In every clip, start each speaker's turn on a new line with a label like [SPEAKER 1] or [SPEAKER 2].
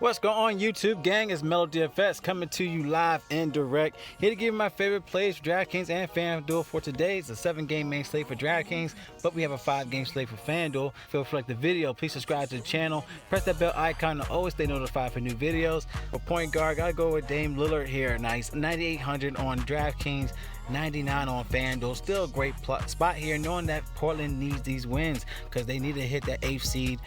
[SPEAKER 1] What's going on, YouTube gang? It's Melo DFS coming to you live and direct. Here to give you my favorite plays for DraftKings and FanDuel for today. It's a 7-game main slate for DraftKings, but we have a 5-game slate for FanDuel. If you like the video, please subscribe to the channel. Press that bell icon to always stay notified for new videos. For point guard, gotta go with Dame Lillard here. Nice 9,800 on DraftKings. 99 on FanDuel. Still a great spot here, knowing that Portland needs these wins because they need to hit that 8th seed.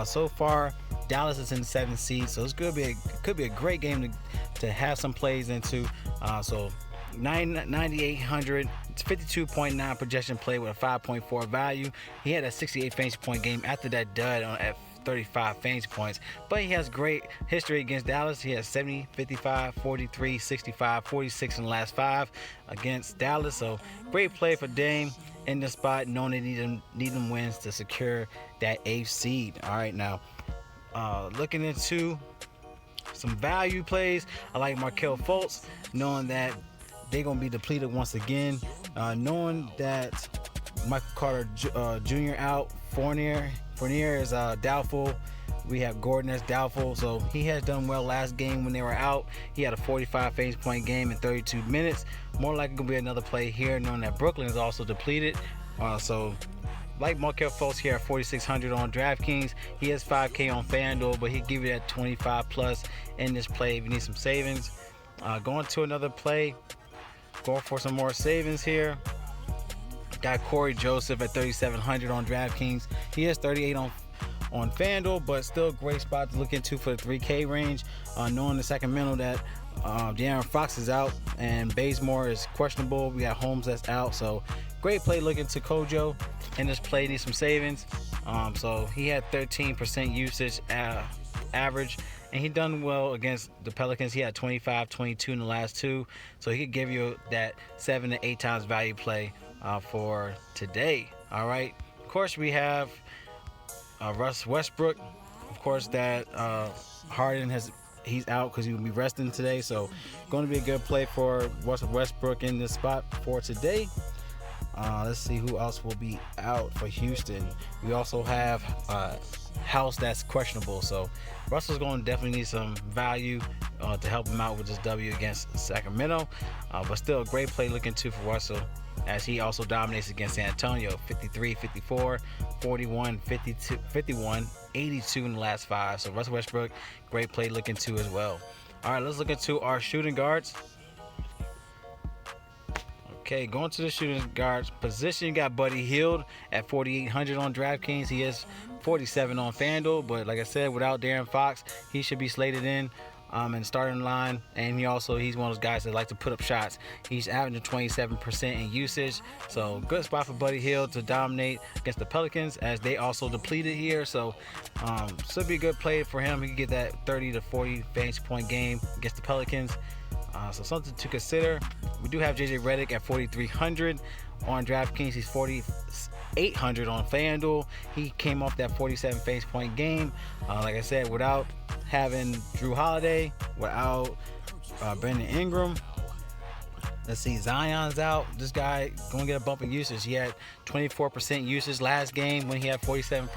[SPEAKER 1] So far, Dallas is in the 7th seed, so it's could be a great game to have some plays into. So 9,800, it's 52.9 projection play with a 5.4 value. He had a 68 fantasy point game after that dud at 35 fantasy points, but he has great history against Dallas. He has 70, 55, 43, 65, 46 in the last 5 against Dallas. So great play for Dame in the spot, knowing they need them wins to secure that 8th seed. All right, now looking into some value plays, I like Markelle Fultz, knowing that they're gonna be depleted once again, knowing that Michael Carter Jr. out, Fournier is doubtful. We have Gordon as doubtful, so he has done well last game when they were out. He had a 45 fantasy point game in 32 minutes. More likely gonna be another play here, knowing that Brooklyn is also depleted. So like Markelle Fultz here at 4,600 on DraftKings. He has 5K on FanDuel, but he'll give you that 25 plus in this play if you need some savings. Going to another play, going for some more savings here. Got Corey Joseph at 3,700 on DraftKings. He has 38 on FanDuel, but still a great spot to look into for the 3K range. Knowing the Sacramento that De'Aaron Fox is out and Bazemore is questionable. We got Holmes that's out, so great play looking to Kojo in this play. Needs some savings. So he had 13% usage average, and he done well against the Pelicans. He had 25, 22 in the last 2, so he could give you that 7 to 8 times value play for today. All right, of course we have Russ Westbrook. Of course that Harden he's out because he will be resting today, so going to be a good play for Russ Westbrook in this spot for today. Let's see who else will be out for Houston. We also have House that's questionable, so Russell's going to definitely need some value to help him out with this W against Sacramento, but still a great play looking to for Russell, as he also dominates against San Antonio. 53, 54, 41, 52, 51, 82 in the last 5. So Russell Westbrook, great play looking to as well. All right, let's look into our shooting guards. Okay, going to the shooting guards position, you got Buddy Hield at 4,800 on DraftKings. He is 47 on FanDuel, but like I said, without De'Aaron Fox, he should be slated in starting line. And he's one of those guys that like to put up shots. He's averaging 27% in usage, so good spot for Buddy Hield to dominate against the Pelicans, as they also depleted here. So should be a good play for him. He can get that 30 to 40 fantasy point game against the Pelicans. So something to consider. We do have JJ Redick at 4,300 on DraftKings. He's 4,800 on FanDuel. He came off that 47 fantasy point game. Like I said, without having Drew Holiday, without Brandon Ingram. Let's see, Zion's out. This guy gonna get a bump in usage. He had 24% usage last game when he had 47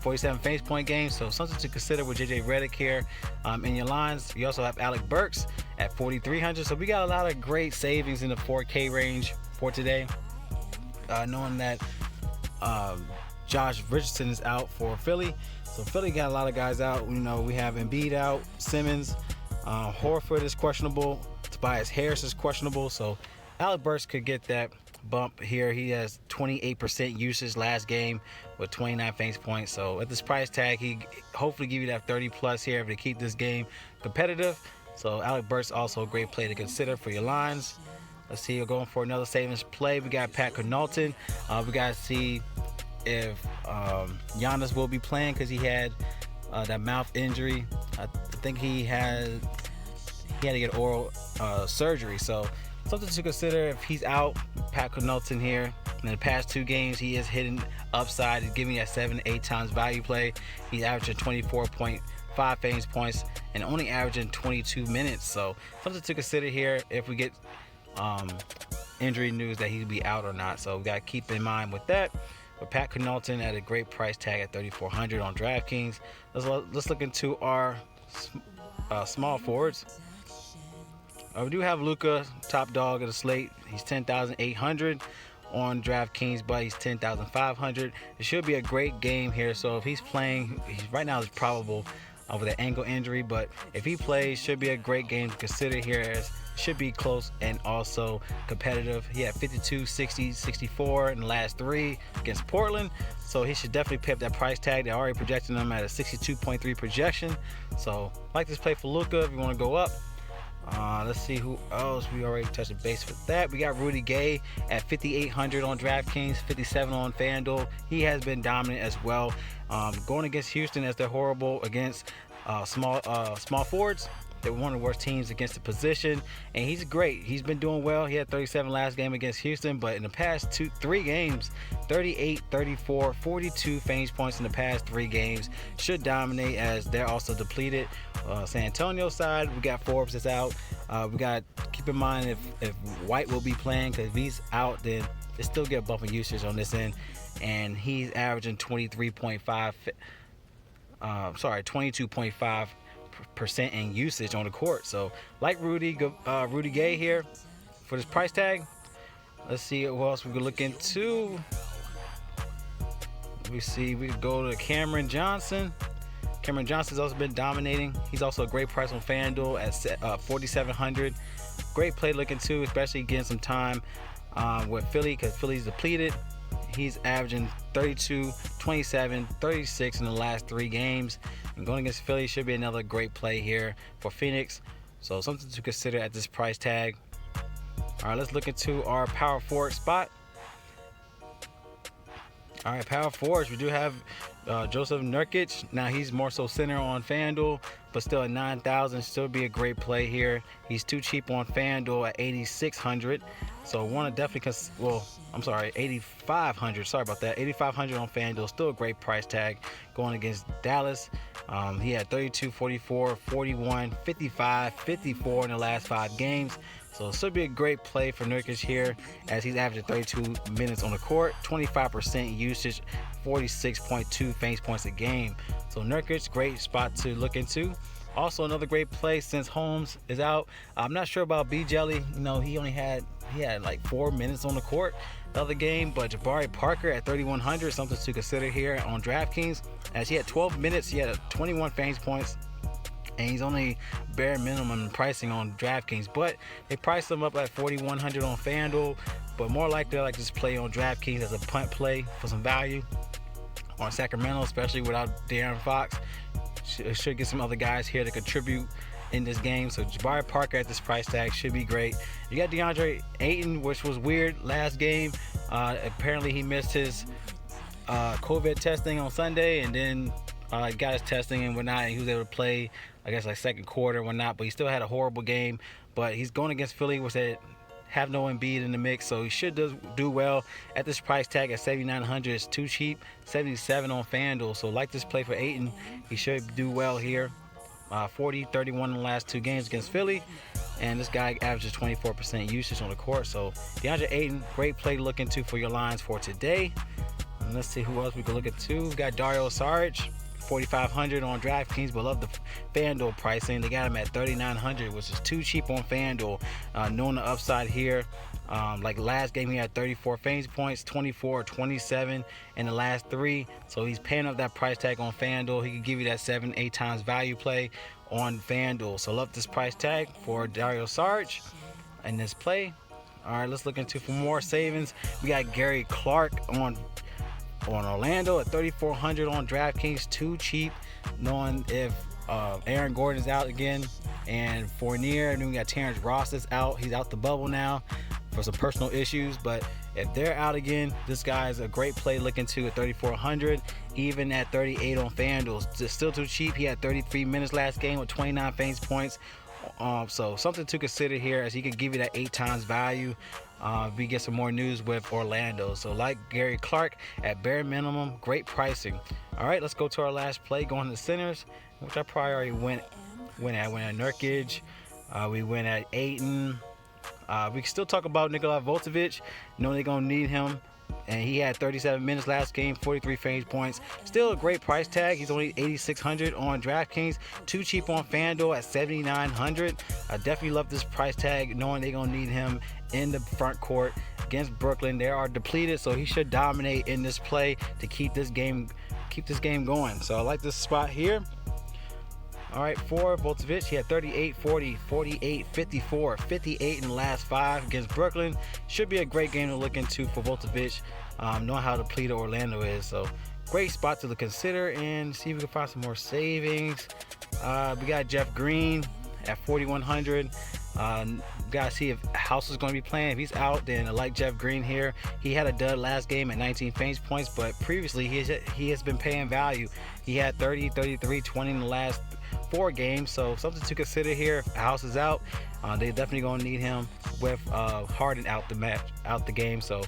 [SPEAKER 1] fantasy point games. So something to consider with JJ Redick here in your lines. You also have Alec Burks at 4,300. So we got a lot of great savings in the 4K range for today. Knowing that Josh Richardson is out for Philly. So Philly got a lot of guys out. We have Embiid out, Simmons, Horford is questionable, Tobias Harris is questionable. So Alec Burks could get that bump here. He has 28% usage last game with 29 fantasy points. So at this price tag, he hopefully give you that 30 plus here to keep this game competitive. So Alec Burks also a great play to consider for your lines. Let's see, you're going for another savings play. We got Pat Connaughton. We got to see if Giannis will be playing, because he had that mouth injury. I think he had to get oral surgery. So something to consider if he's out. Pat Connaughton here. In the past 2 games, he is hitting upside. He's giving you that 7 to 8 times value play. He's averaging 24.5 fantasy points and only averaging 22 minutes. So something to consider here if we get injury news that he'll be out or not. So we got to keep in mind with that. But Pat Connaughton at a great price tag at 3,400 on DraftKings. Let's look into our small forwards. We do have Luka, top dog of the slate. He's 10,800 on DraftKings, but he's 10,500. It should be a great game here. So if he's playing, right now is probable with an ankle injury, but if he plays, should be a great game to consider here, as should be close and also competitive. He had 52, 60, 64 in the last 3 against Portland, so he should definitely pay up that price tag. They're already projecting him at a 62.3 projection. So like this play for Luka if you want to go up. Let's see who else. We already touched the base with that. We got Rudy Gay at 5,800 on DraftKings, 57 on FanDuel. He has been dominant as well. Going against Houston, as they're horrible against small forwards. They're one of the worst teams against the position, and he's great. He's been doing well. He had 37 last game against Houston, but in the past 3 games, 38, 34, 42 fantasy points in the past 3 games. Should dominate, as they're also depleted. San Antonio side, we got Forbes that's out. We got to keep in mind if White will be playing, because if he's out, then they still get a bump in usage on this end, and he's averaging 22.5% in usage on the court. So like Rudy Gay here for this price tag. Let's see who else we could look into. We could go to Cameron Johnson. Cameron Johnson's also been dominating. He's also a great price on FanDuel at 4,700. Great play looking too, especially getting some time with Philly, because Philly's depleted. He's averaging 32, 27, 36 in the last 3 games. And going against Philly should be another great play here for Phoenix. So something to consider at this price tag. All right, let's look into our power forward spot. All right, power forwards. We do have Joseph Nurkic. Now he's more so center on FanDuel, but still at 9,000, still be a great play here. He's too cheap on FanDuel at 8,600. So want to definitely, 8,500. Sorry about that. 8,500 on FanDuel, still a great price tag going against Dallas. He had 32, 44, 41, 55, 54 in the last 5 games. So it should be a great play for Nurkic here, as he's averaging 32 minutes on the court, 25% usage, 46.2 fantasy points a game. So Nurkic, great spot to look into. Also another great play since Holmes is out. I'm not sure about B Jelly. You know, he had like 4 minutes on the court the other game, but Jabari Parker at 3,100, something to consider here on DraftKings, as he had 12 minutes. He had 21 fantasy points, and he's only bare minimum pricing on DraftKings, but they priced him up at 4,100 on FanDuel. But more likely, I like this play on DraftKings as a punt play for some value on Sacramento, especially without De'Aaron Fox. Should get some other guys here to contribute in this game. So Jabari Parker at this price tag should be great. You got DeAndre Ayton, which was weird last game. Apparently he missed his COVID testing on Sunday, and then got his testing and whatnot, and he was able to play, I guess, like second quarter and whatnot, but he still had a horrible game. But he's going against Philly, which they have no Embiid in the mix, so he should do well at this price tag at 7,900. It's too cheap. 77 on FanDuel. So like this play for Ayton, he should do well here. 40, 31 in the last 2 games against Philly, and this guy averages 24% usage on the court. So DeAndre Ayton, great play to look into for your lines for today. And let's see who else we can look into. We got Dario Saric, 4,500 on DraftKings, but love the FanDuel pricing. They got him at 3,900, which is too cheap on FanDuel. Knowing the upside here, like last game he had 34 fantasy points, 24, 27 in the last 3. So he's paying up that price tag on FanDuel. He can give you that 7-8 times value play on FanDuel. So love this price tag for Dario Saric in this play. All right, let's look into for more savings. We got Gary Clark on Orlando at 3,400 on DraftKings, too cheap, knowing if Aaron Gordon's out again, and Fournier, and then we got Terrence Ross is out. He's out the bubble now for some personal issues, but if they're out again, this guy is a great play looking to at 3,400, even at 38 on FanDuel. It's still too cheap. He had 33 minutes last game with 29 fantasy points. So something to consider here, as he could give you that 8 times value. We get some more news with Orlando. So like Gary Clark at bare minimum, great pricing. All right, let's go to our last play, going to the centers, which I probably already went at Nurkic. We went at Ayton. We can still talk about Nikolai Voltovich. Know they're gonna need him And he had 37 minutes last game, 43 fantasy points. Still a great price tag. He's only 8,600 on DraftKings. Too cheap on FanDuel at 7,900. I definitely love this price tag, knowing they're gonna need him in the front court against Brooklyn. They are depleted, so he should dominate in this play to keep this game going. So I like this spot here. All right, for Voltovich, he had 38, 40, 48, 54, 58 in the last 5 against Brooklyn. Should be a great game to look into for Voltovich, knowing how depleted Orlando is. So great spot to consider and see if we can find some more savings. We got Jeff Green at 4,100. Gotta see if House is going to be playing. If he's out, then I like Jeff Green here. He had a dud last game at 19 fantasy points, but previously he has been paying value. He had 30, 33, 20 in the last 4 games, so something to consider here. If House is out, they're definitely going to need him with Harden out the game. So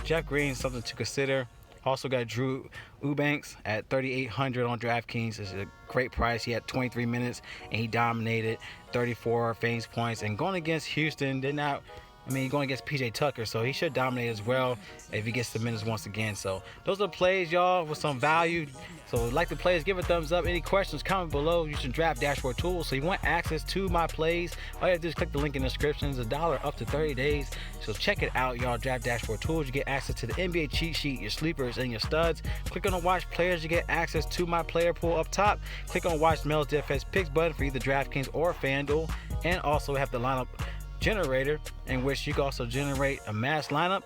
[SPEAKER 1] Jeff Green, something to consider. Also got Drew Eubanks at 3,800 on DraftKings. It's a great price. He had 23 minutes and he dominated, 34 fantasy points. And going against Houston, going against PJ Tucker, so he should dominate as well if he gets the minutes once again. So those are the plays, y'all, with some value. So like the plays, give a thumbs up. Any questions, comment below. Using Draft Dashboard tools. So you want access to my plays, all you have to do is click the link in the description. It's $1 up to 30 days. So check it out, y'all. Draft Dashboard tools. You get access to the NBA cheat sheet, your sleepers, and your studs. Click on the watch players. You get access to my player pool up top. Click on watch Mel's DFS picks button for either DraftKings or FanDuel. And also have the lineup generator, in which you can also generate a mass lineup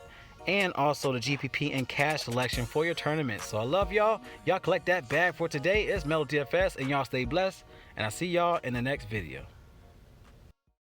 [SPEAKER 1] and also the GPP and cash selection for your tournament. So I love y'all. Y'all collect that bag for today. It's Melo DFS, and y'all stay blessed, and I'll see y'all in the next video.